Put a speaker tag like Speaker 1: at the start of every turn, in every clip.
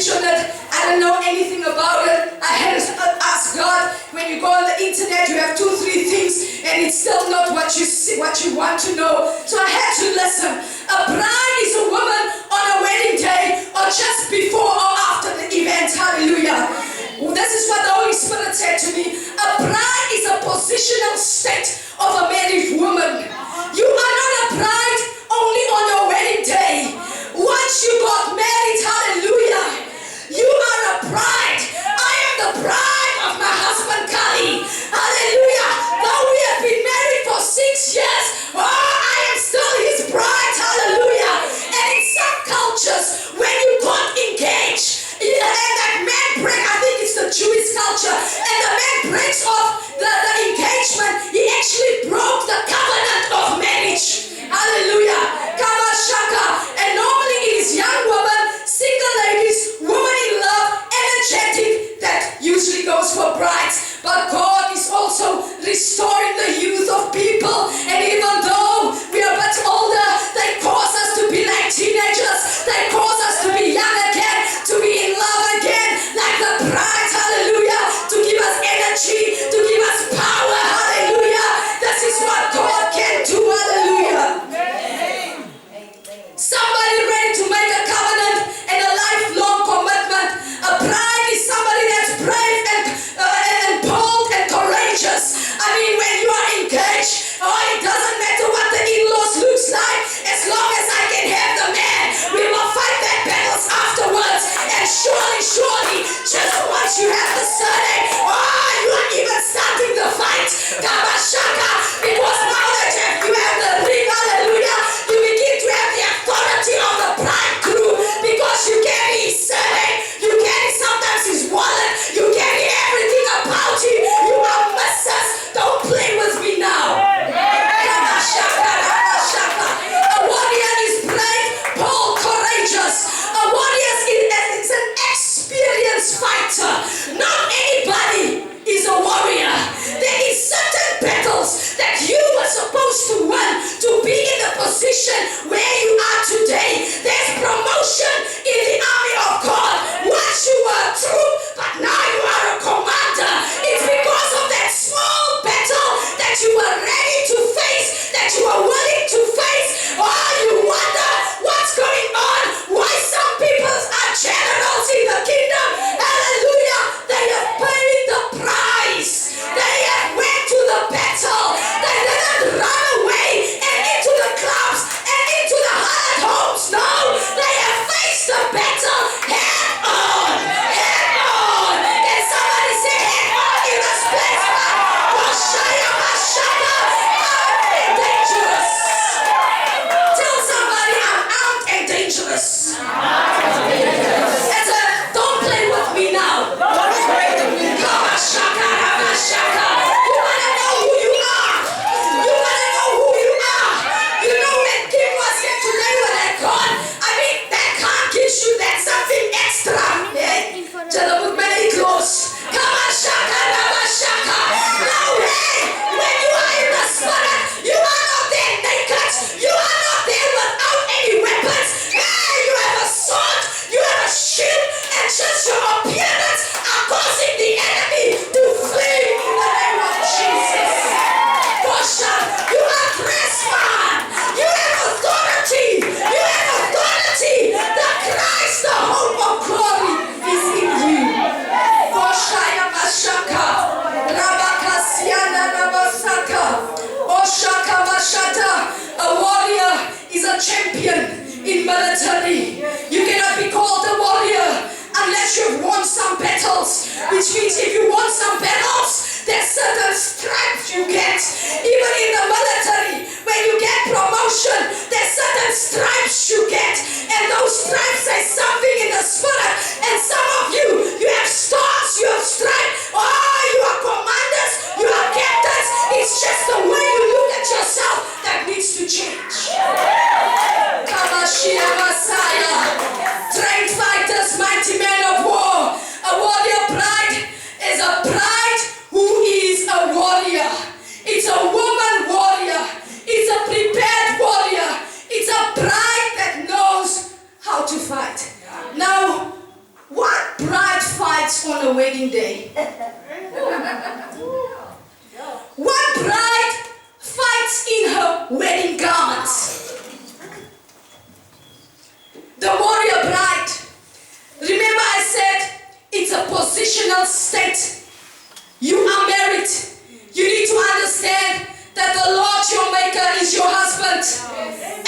Speaker 1: teach on it. I don't know anything about it. I had to ask God. When you go on the internet, you have 2-3 things, and it's still not what you see, what you want to know. So I had to listen. A bride is a woman on a wedding day, or just before or after the event. Hallelujah. This is what the Holy Spirit said to me. A bride is a positional state of a married woman. You are not a bride only on your wedding day. Once you got married, hallelujah, you are a bride. I am the bride of my husband, Kali. Hallelujah. Though we have been married for 6 years, I am still his bride. Hallelujah. wedding day. One bride fights in her wedding garments. The warrior bride. Remember I said it's a positional state. You are married. You need to understand that the Lord your maker is your husband.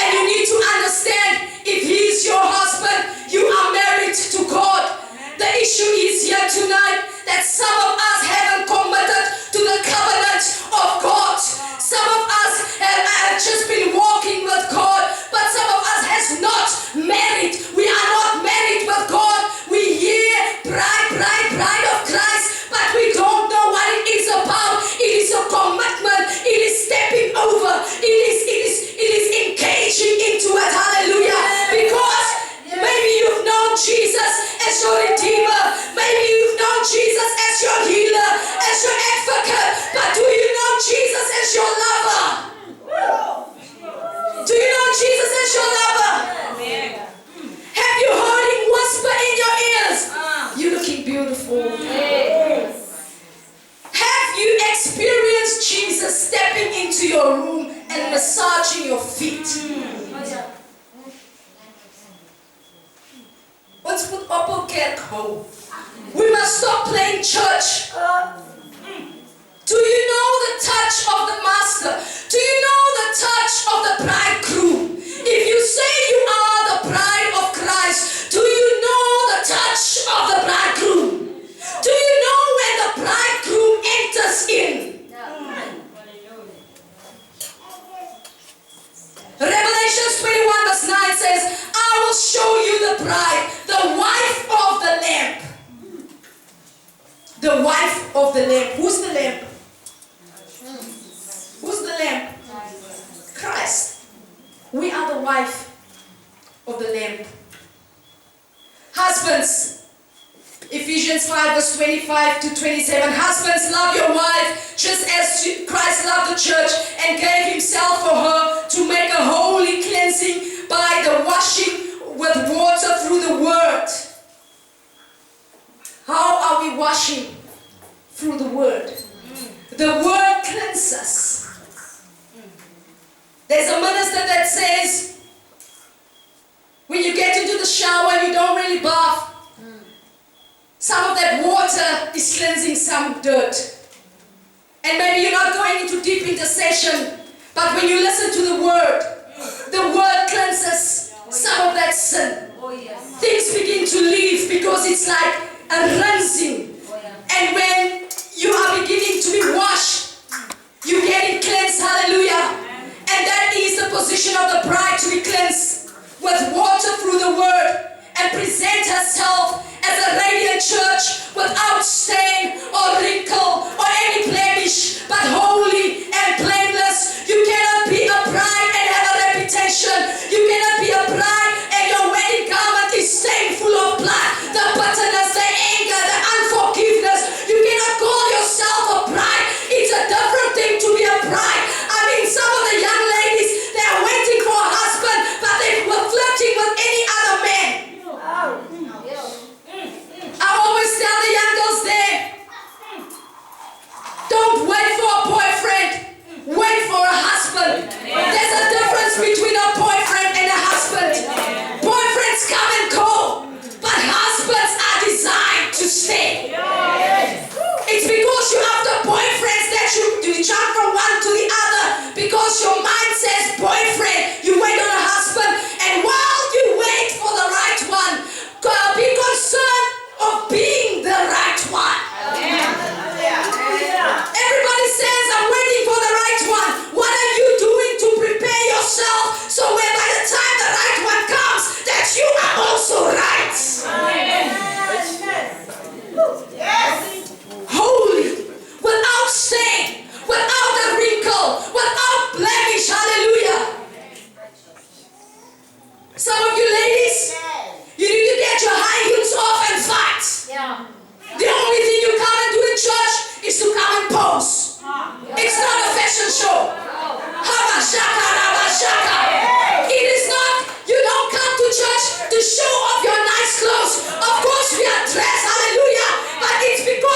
Speaker 1: And you need to understand if he is your husband, you are married to God. The issue is here tonight that some of us haven't committed to the covenant of God. Some of us have just been walking with God, but some of us has not married. We are not married with God. We hear bride of Christ, but we don't know what it is about. It is a commitment. It is stepping over. It is engaging into it. Hallelujah. Because maybe you've known Jesus as your Redeemer. Maybe you've known Jesus as your healer, as your advocate. But do you know Jesus as your lover? Do you know Jesus as your lover? Have you heard him whisper in your ears? You're looking beautiful. Have you experienced Jesus stepping into your room and massaging your feet? Ons moet op kerk hou. We must stop playing church. Do you know the touch of the master? Do you know the touch of the bridegroom? If you say you are the bride of Christ, do you know the touch of the bridegroom? Do you know when the bridegroom enters in? Revelation 21 verse 9 says, I will show you the bride, the wife of the Lamb. The wife of the Lamb. Who's the Lamb? Who's the Lamb? Christ. We are the wife of the Lamb. Husbands, Ephesians 5 verse 25 to 27. Husbands, love your wife just as Christ loved the church and gave himself for her to make a holy cleansing by the washing with water through the word. How are we washing? Through the word. The word cleanses us. There's a minister that says when you get into the shower and you don't really bath, some of that water is cleansing some dirt. And maybe you're not going into deep intercession, but when you listen to the word cleanses some of that sin. Things begin to leave because it's like a rinsing. And when you are beginning to be washed, you're getting cleansed. Hallelujah. And that is the position of the bride, to be cleansed with water through the word and present herself as a radiant church without stain or wrinkle or any blemish, but holy and blameless. You cannot be a bride and have a reputation. You cannot be a bride and your wedding garment is stained full of blood. The bitterness, the anger, the unforgiveness. You cannot call yourself a bride. It's a different thing to be a bride. I mean, some of the young ladies, they are waiting for a husband, but they were flirting with any other man. I always tell the young girls there, don't wait for a boyfriend, wait for a husband. There's a difference between a boyfriend and a husband. Boyfriends come and go, but husbands are designed to stay. It's because you have the boyfriends that you jump from one to the other, because your mind says boyfriend, you wait on a husband, and while you wait for the right one, be concerned of being the right one. Everybody says, I'm waiting for the right one. What are you doing to prepare yourself so when by the time the right one comes, that you are also right? Holy, without stain, without a wrinkle, without blemish. Hallelujah. Some of you ladies, you need to get your high heels off and fight. The only thing you come and do in church is to come and pose. It's not a fashion show. It is not, you don't come to church to show off your nice clothes. Of course we are dressed, hallelujah, but it's because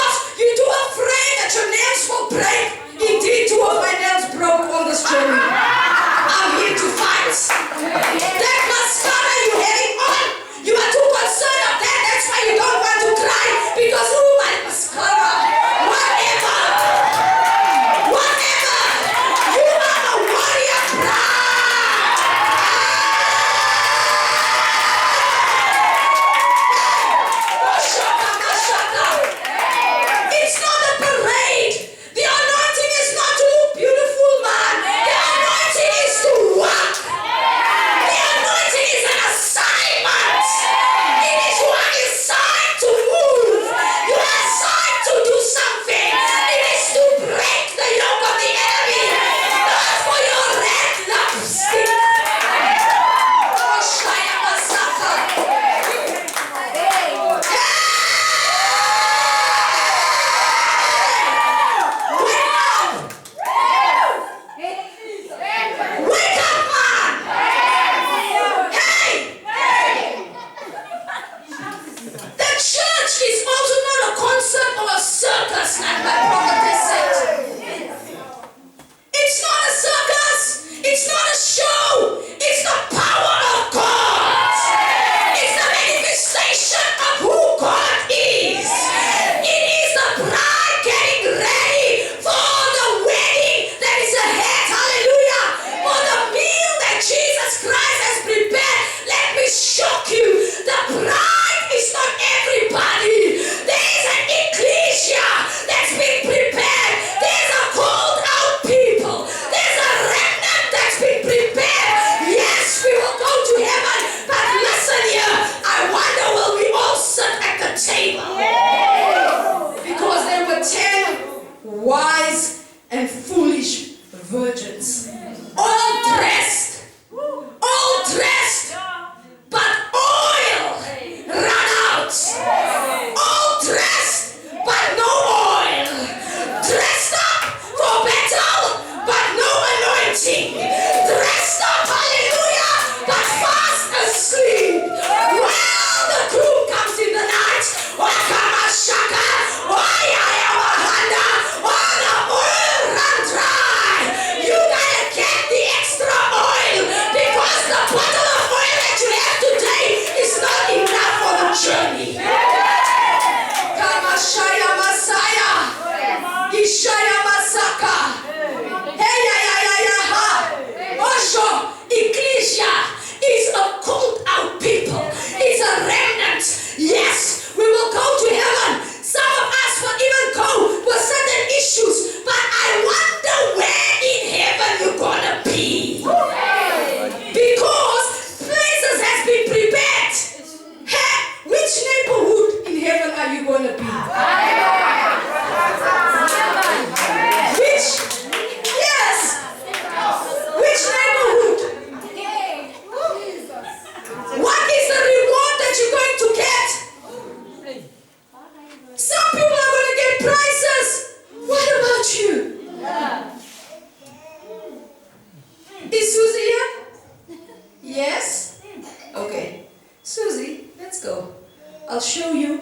Speaker 1: I'll show you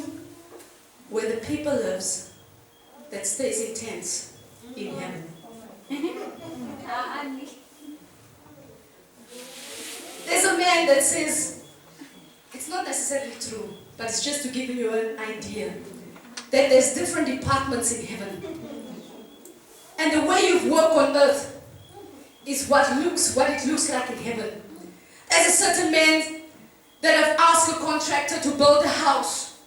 Speaker 1: where the people lives that stays in tents in heaven. There's a man that says, it's not necessarily true, but it's just to give you an idea, that there's different departments in heaven. And the way you work on earth is what it looks like in heaven. There's a certain man that have asked a contractor to build a house.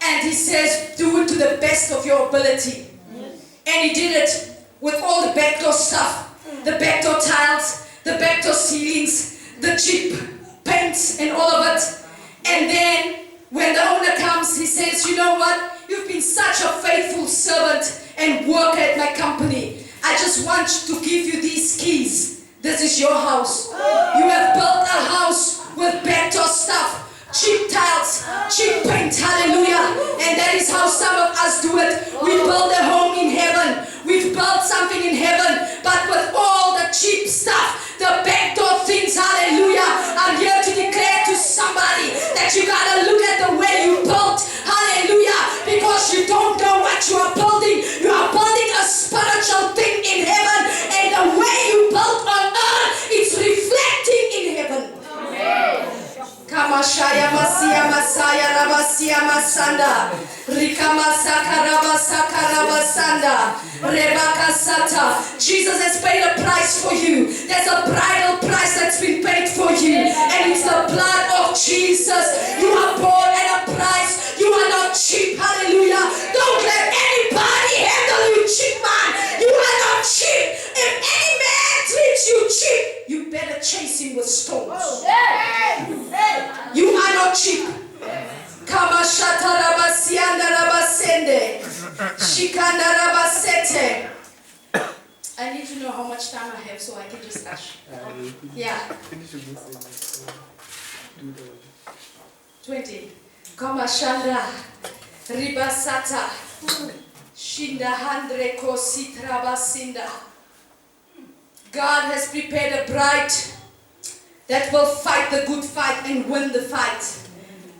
Speaker 1: And he says, do it to the best of your ability. And he did it with all the backdoor stuff, the backdoor tiles, the backdoor ceilings, the cheap paints and all of it. And then when the owner comes, he says, you know what? You've been such a faithful servant and worker at my company. I just want to give you these keys. This is your house. You have built a house with backdoor stuff, cheap tiles, cheap paint, hallelujah. And that is how some of us do it. We build a home in heaven. We've built something in heaven, but with all the cheap stuff, the backdoor things, hallelujah. I'm here to declare to somebody that you gotta look at the way you built, hallelujah, because you don't know what you are building. You are building a spiritual thing in heaven, and the way you built on earth, it's reflecting in heaven. Kamashaya Masia Masaya Rabasia Masanda Rikamasaka Rabasaka Rabasanda Rebaka Sata. Jesus has paid a price for you. There's a bridal price that's been paid for you, and it's the blood of Jesus. You are born at a price. You are not cheap. Hallelujah. Don't let anybody handle you cheap, man. You are not cheap. If any man treats you cheap, you better chase him with stones. You are not cheap. Kamashata rabasianda rabasende. Shikanda rabasete. I need to know how much time I have so I can just rush. Yeah. 20. Kamashanda ribasata. Shinda handre kositra basinda. God has prepared a bride that will fight the good fight and win the fight,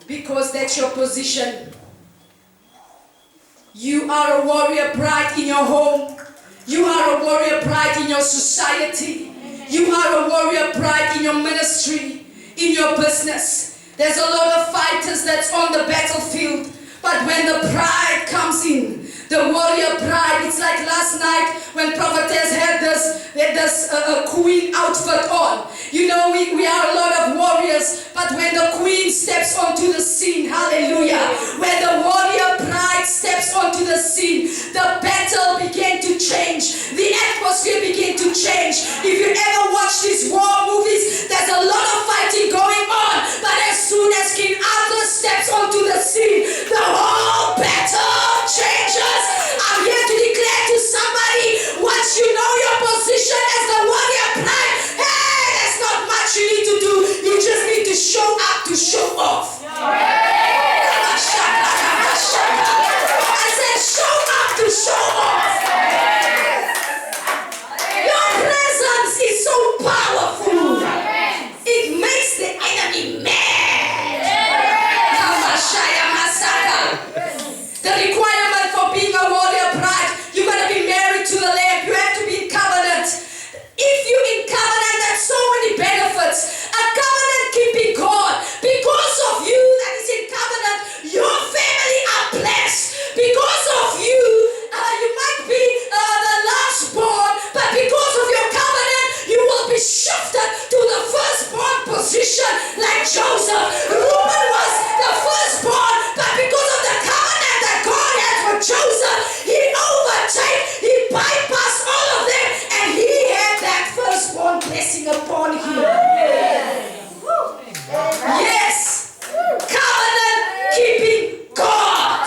Speaker 1: because that's your position. You are a warrior bride in your home. You are a warrior bride in your society. You are a warrior bride in your ministry, in your business. There's a lot of fighters that's on the battlefield, but when the bride comes in, the warrior bride, it's like last night when prophetess had this queen outfit on. You know, we are a lot of warriors, but when the queen steps onto the scene, hallelujah, when the warrior bride steps onto the scene, the battle began to change. The atmosphere began to change. If you ever watch these war movies, there's a lot of fighting going on, but as soon as King Arthur steps onto the scene, the whole battle changes. I'm here to declare to somebody, once you know your position as the warrior bride, hey, there's not much you need to do. You just need to show up to show off. I said show up to show off. Your presence is so powerful. It makes the enemy mad. The requirement for being a warrior bride, you got to be married to the Lamb. You have to be in covenant. If you're in covenant, there's so many benefits. A covenant-keeping God. Because of you that is in covenant, your family are blessed. Because of you, you might be the last born, but because of your covenant, you will be shifted to the firstborn position like Joseph. Reuben was the firstborn, but because of the covenant that God had for Joseph, he he bypassed all of them, and he had that firstborn blessing upon him. Yes, covenant keeping God.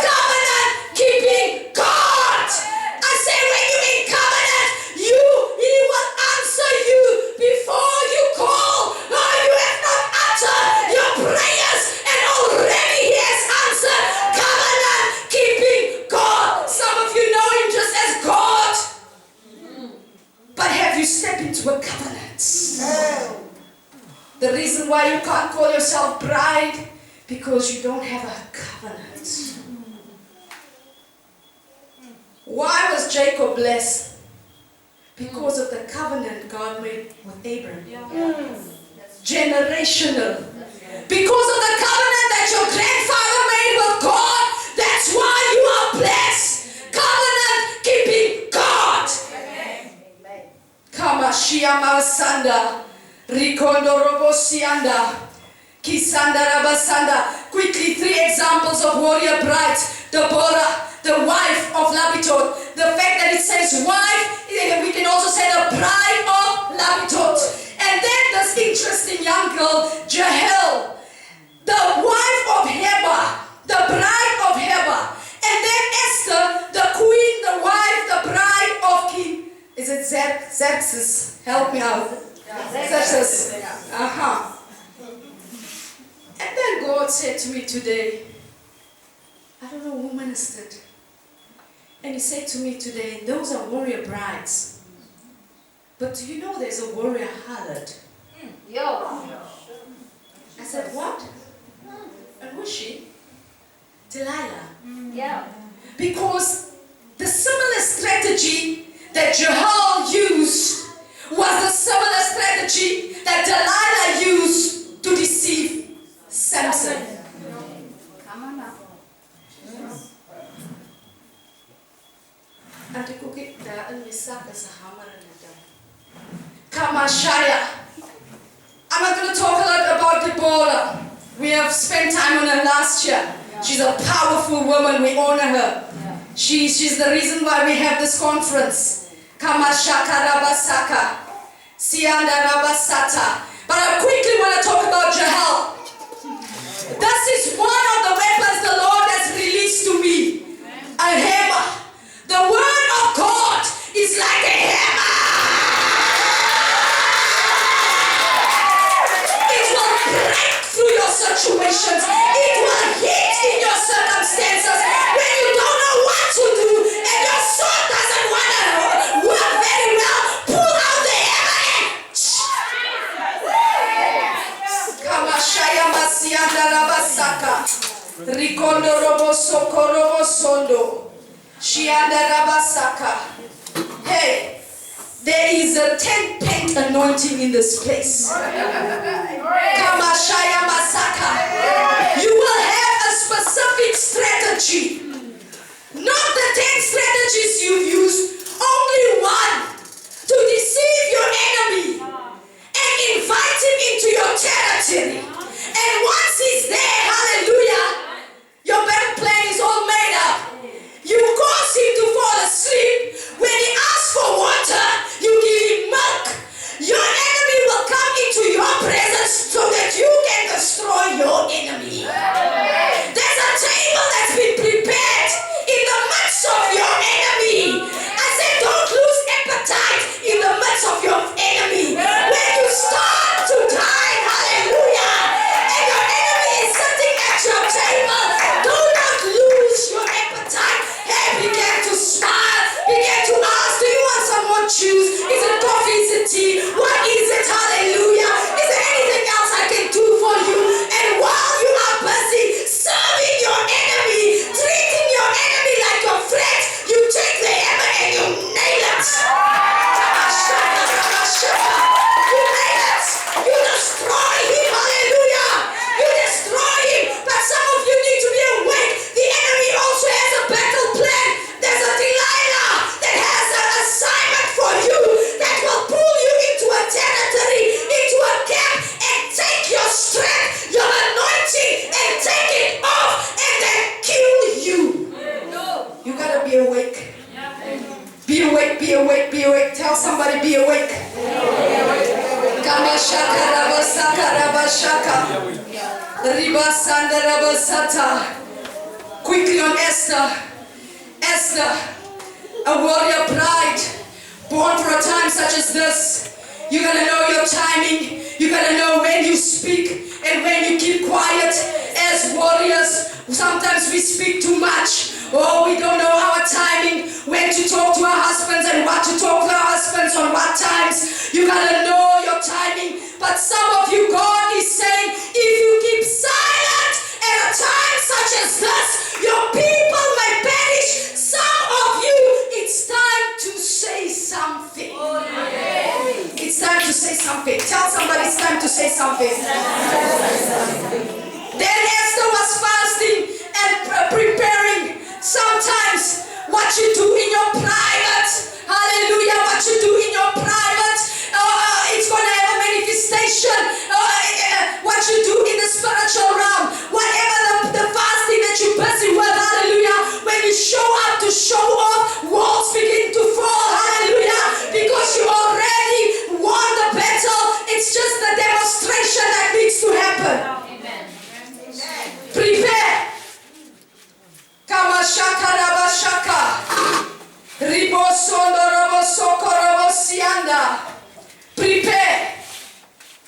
Speaker 1: Covenant keeping God. I say when you're in covenant, he will answer you before you call. No, you have not uttered your prayers, and already he has answered. Covenant keeping God. Some of you know him just as God, but have you stepped into a covenant? The reason why you can't call yourself bride, Because you don't have a covenant. Why was Jacob blessed? Because of the covenant God made with Abraham. Generational. Because of the covenant that your grandfather made with God, that's why you are blessed. Covenant keeping God. Kamashia Masanda. Rikondo Robosianda. Kisanda Rabasanda. Quickly, 3 examples of warrior brides. Deborah, the wife of Lapitot. The fact that it says wife, we can also say the bride of Lapitot. And then this interesting young girl, Jael, the wife of Heber, the bride of Heber. And then Esther, the queen, the wife, the bride of King. Is it Xerxes? Help me out. Xerxes. And then God said to me today, I don't know who ministered. And he said to me today, those are warrior brides. But do you know there's a warrior harlot? I said, what? And who's she? Delilah. Because the similar strategy that Jael used was the similar strategy that Delilah used to deceive Samson. Kamashaya. I'm not going to talk a lot about Deborah. We have spent time on her last year. She's a powerful woman. We honor her. She's the reason why we have this conference. Kamashaka Rabasaka. Sianda Rabasata. But I quickly want to talk about Jael. This is one of the weapons the Lord has released to me. A hammer. The word of God is like a hammer. It will break through your situations. It will hit in your circumstances when you don't know what to do and your soul doesn't want to work very well. Pull out the hammer and Kamashaya Masianda Rabasaka. Rikondo Robosoko Robosondo. Shianda Rabasaka. Hey, there is a 10-pent anointing in this place. Kamashaya Masaka. You will have a specific strategy. Not the 10 strategies you've used. Only one. To deceive your enemy and invite him into your territory. And once he's there, hallelujah, your battle plan is all made up. You cause him to fall asleep. When he asks for water, you give him milk. Your enemy will come into your presence so that you can destroy your enemy. There's a table that's been prepared in the midst of your enemy. I said, don't lose appetite in the midst of your enemy. When you start to die, hallelujah, and your enemy is sitting at your table, do not lose your appetite. Hey, begin to smile, begin to ask, do you want some more juice? Is it coffee? Is it tea? What is it? Hallelujah. Is there anything else I can do for you? And while you are busy serving your enemy, treating your enemy like your friend, you take the hammer and you nail it. You nail it. You destroy him. Hallelujah. You destroy him. But some of you need to be awake. The enemy also has a battle plan. There's a Delilah that has an assignment for you that will pull you into a territory, into a camp, and take your strength, your anointing, and take it off, and then kill you. You gotta be awake. Be awake, be awake, be awake. Tell somebody, be awake. Kamashaka Rabasaka Rabashaka. Ribasanda Rabasata. Quickly on Esther. Esther, a warrior bride, born for a time such as this. You gotta know your timing. You gotta know when you speak and when you keep quiet. As warriors, sometimes we speak too much. Oh, we don't know our timing, when to talk to our husbands and what to talk to our husbands on what times. You gotta know your timing. But some of you, God is saying, if you keep silent say something. Then Esther was fasting and preparing. Sometimes what you do in your private, hallelujah, what you do in your private, it's going to have a manifestation. What you do in the spiritual realm, whatever the fasting that you're busy with, hallelujah, when you show up to show off, walls begin to fall, hallelujah, because you already won the battle. It's just the demonstration that needs to happen. Amen. Prepare. Kamashaka rabashaka. Ribosondo robosoko robosianda. Prepare.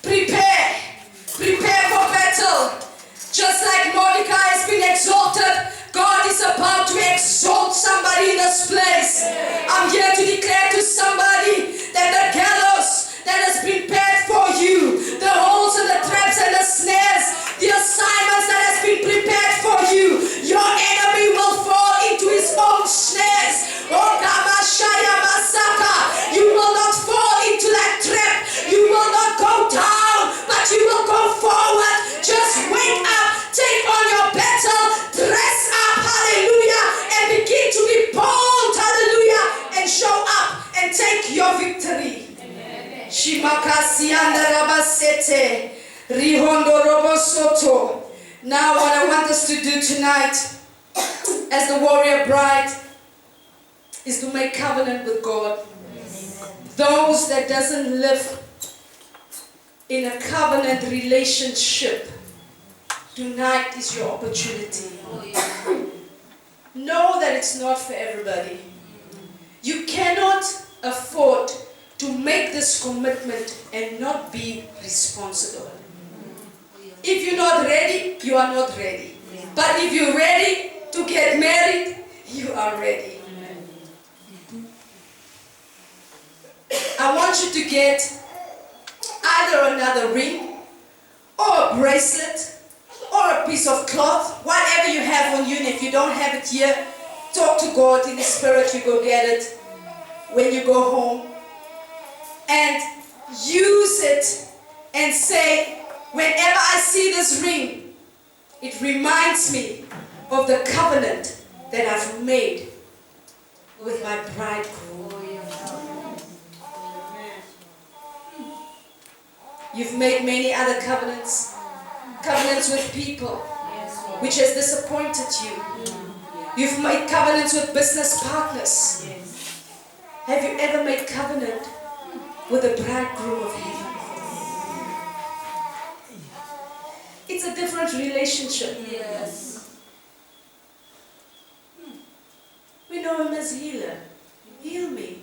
Speaker 1: Prepare. Prepare for battle. Just like Mordecai has been exalted, God is about to exalt somebody in this place. I'm here to declare to somebody that the gallows that has been prepared for you, the holes and the traps and the snares, the assignments that has been prepared for you, your enemy will fall into his own snares. Oh, Kamashaya Masaka, you will not fall into that trap. You will not go down, but you will go forward. Just wake up, take on your battle, dress up, hallelujah, and begin to be bold, hallelujah, and show up and take your victory. Shimakasianda rabasete, rihondo robosoto. Now what I want us to do tonight, as the warrior bride, is to make covenant with God. Those that doesn't live in a covenant relationship, tonight is your opportunity. Know that it's not for everybody. You cannot afford to make this commitment and not be responsible. If you're not ready, you are not ready. But if you're ready to get married, you are ready. I want you to get either another ring or a bracelet or a piece of cloth, whatever you have on you. And if you don't have it here, talk to God in the spirit. You go get it when you go home and use it and say, whenever I see this ring, it reminds me of the covenant that I've made with my bridegroom. You've made many other covenants with people, which has disappointed you. You've made covenants with business partners. Have you ever made covenant with the bridegroom of heaven? It's a different relationship. We know him as healer. Heal me.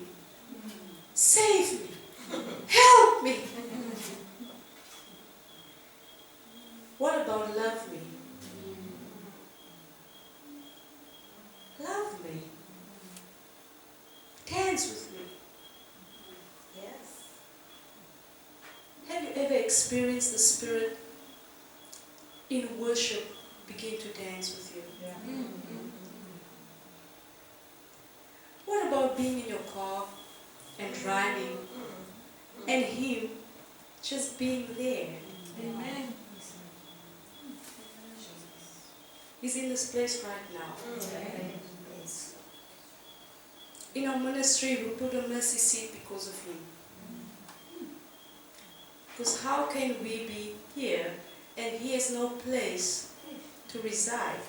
Speaker 1: Save me. Help me. What about love me? Love me. Dance with me. Yes. Have you ever experienced the Spirit in worship begin to dance with you? What about being in your car and driving and Him just being there? Amen. He's in this place right now. In our ministry, we put a mercy seat because of Him. Because how can we be here and He has no place to reside?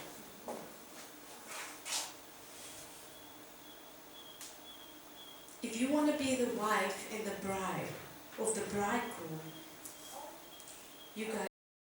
Speaker 1: If you want to be the wife and the bride of the bridegroom, you guys